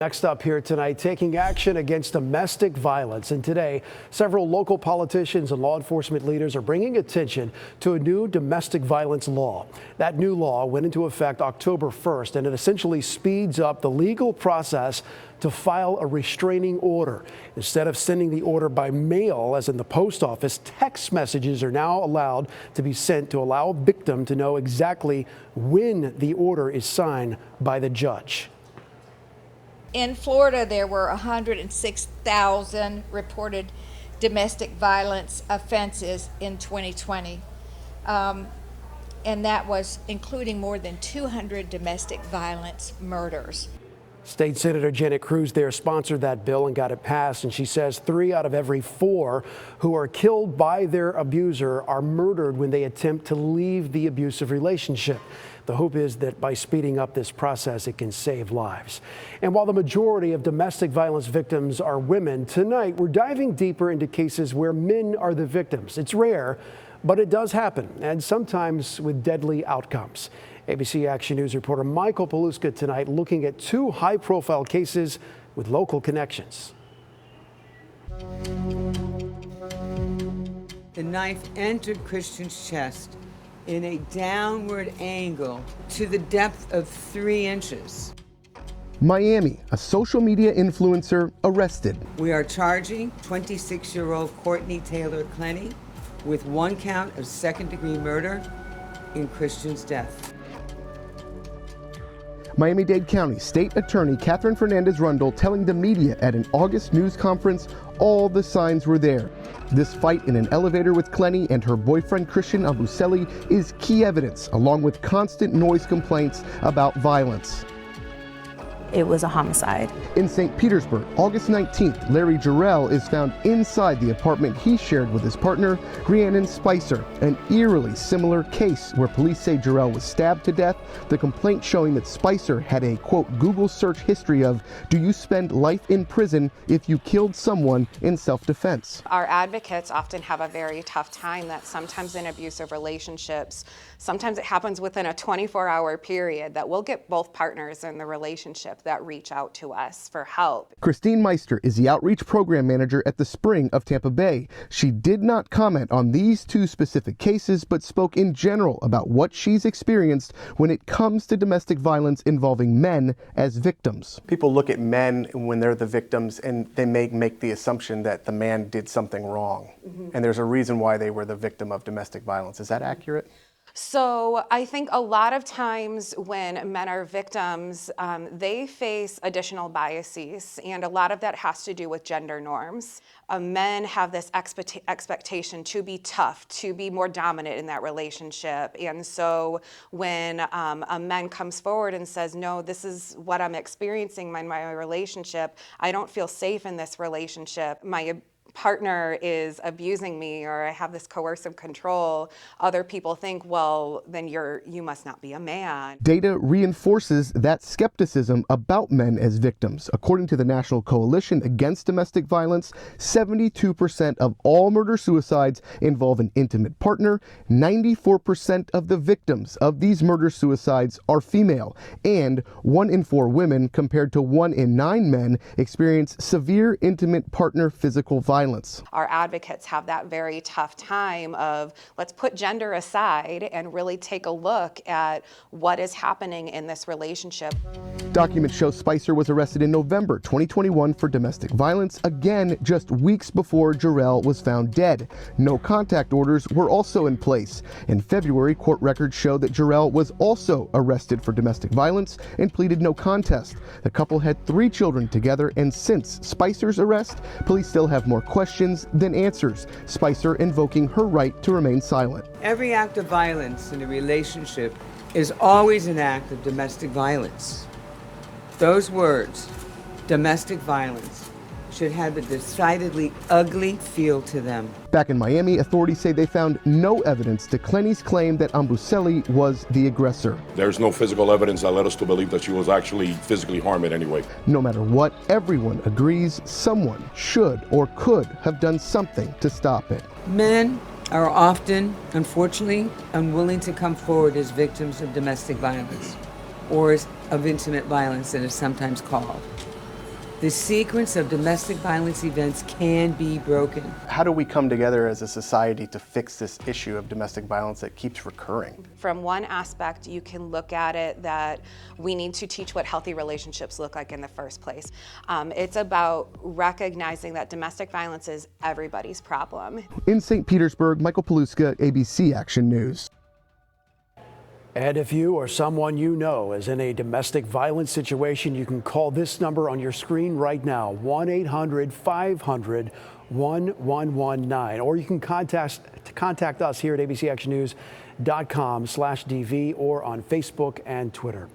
Next up here tonight, taking action against domestic violence. And today, several local politicians and law enforcement leaders are bringing attention to a new domestic violence law. That new law went into effect October 1st, and it essentially speeds up the legal process to file a restraining order. Instead of sending the order by mail, as in the post office, text messages are now allowed to be sent to allow a victim to know exactly when the order is signed by the judge. In Florida, there were 106,000 reported domestic violence offenses in 2020. And that was including more than 200 domestic violence murders. State Senator Janet Cruz there sponsored that bill and got it passed, and she says 3 out of every 4 who are killed by their abuser are murdered when they attempt to leave the abusive relationship. The hope is that by speeding up this process, it can save lives. And while the majority of domestic violence victims are women, tonight we're diving deeper into cases where men are the victims. It's rare, but it does happen, and sometimes with deadly outcomes. ABC Action News reporter Michael Paluska tonight looking at 2 high-profile cases with local connections. The knife entered Christian's chest in a downward angle to the depth of 3 inches. Miami, a social media influencer arrested. We are charging 26-year-old Courtney Taylor Clenny with 1 count of second-degree murder in Christian's death. Miami-Dade County State Attorney Catherine Fernandez-Rundle telling the media at an August news conference all the signs were there. This fight in an elevator with Clenny and her boyfriend Christian Abuselli is key evidence, along with constant noise complaints about violence. It was a homicide. In St. Petersburg, August 19th, Larry Jarrell is found inside the apartment he shared with his partner, Rhiannon Spicer, an eerily similar case where police say Jarrell was stabbed to death, the complaint showing that Spicer had a, quote, Google search history of, do you spend life in prison if you killed someone in self-defense? Our advocates often have a very tough time that sometimes in abusive relationships, sometimes it happens within a 24-hour period that we'll get both partners in the relationship that reach out to us for help. Christine Meister is the outreach program manager at the Spring of Tampa Bay. She did not comment on these 2 specific cases, but spoke in general about what she's experienced when it comes to domestic violence involving men as victims. People look at men when they're the victims and they make the assumption that the man did something wrong. And there's a reason why they were the victim of domestic violence. Is that accurate? So I think a lot of times when men are victims, they face additional biases, and a lot of that has to do with gender norms. Men have this expectation to be tough, to be more dominant in that relationship. And so when a man comes forward and says, no, this is what I'm experiencing in my relationship, I don't feel safe in this relationship, my partner is abusing me, or I have this coercive control, other people think, well, then you must not be a man. Data reinforces that skepticism about men as victims. According to the National Coalition Against Domestic Violence, 72% of all murder-suicides involve an intimate partner. 94% of the victims of these murder-suicides are female, and 1 in 4 women, compared to 1 in 9 men, experience severe intimate partner physical violence. Our advocates have that very tough time of, let's put gender aside and really take a look at what is happening in this relationship. Documents show Spicer was arrested in November 2021 for domestic violence, again just weeks before Jarrell was found dead. No contact orders were also in place. In February, court records show that Jarrell was also arrested for domestic violence and pleaded no contest. The couple had 3 children together, and since Spicer's arrest, police still have more questions than answers, Spicer invoking her right to remain silent. Every act of violence in a relationship is always an act of domestic violence. Those words, domestic violence, should have a decidedly ugly feel to them. Back in Miami, authorities say they found no evidence to Clenny's claim that Abuselli was the aggressor. There's no physical evidence that led us to believe that she was actually physically harmed in any way. No matter what, everyone agrees someone should or could have done something to stop it. Men are often, unfortunately, unwilling to come forward as victims of domestic violence, or of intimate violence, that is sometimes called. The sequence of domestic violence events can be broken. How do we come together as a society to fix this issue of domestic violence that keeps recurring? From one aspect, you can look at it that we need to teach what healthy relationships look like in the first place. It's about recognizing that domestic violence is everybody's problem. In St. Petersburg, Michael Paluska, ABC Action News. And if you or someone you know is in a domestic violence situation, you can call this number on your screen right now, 1-800-500-1119. Or you can contact us here at abcactionnews.com/DV or on Facebook and Twitter.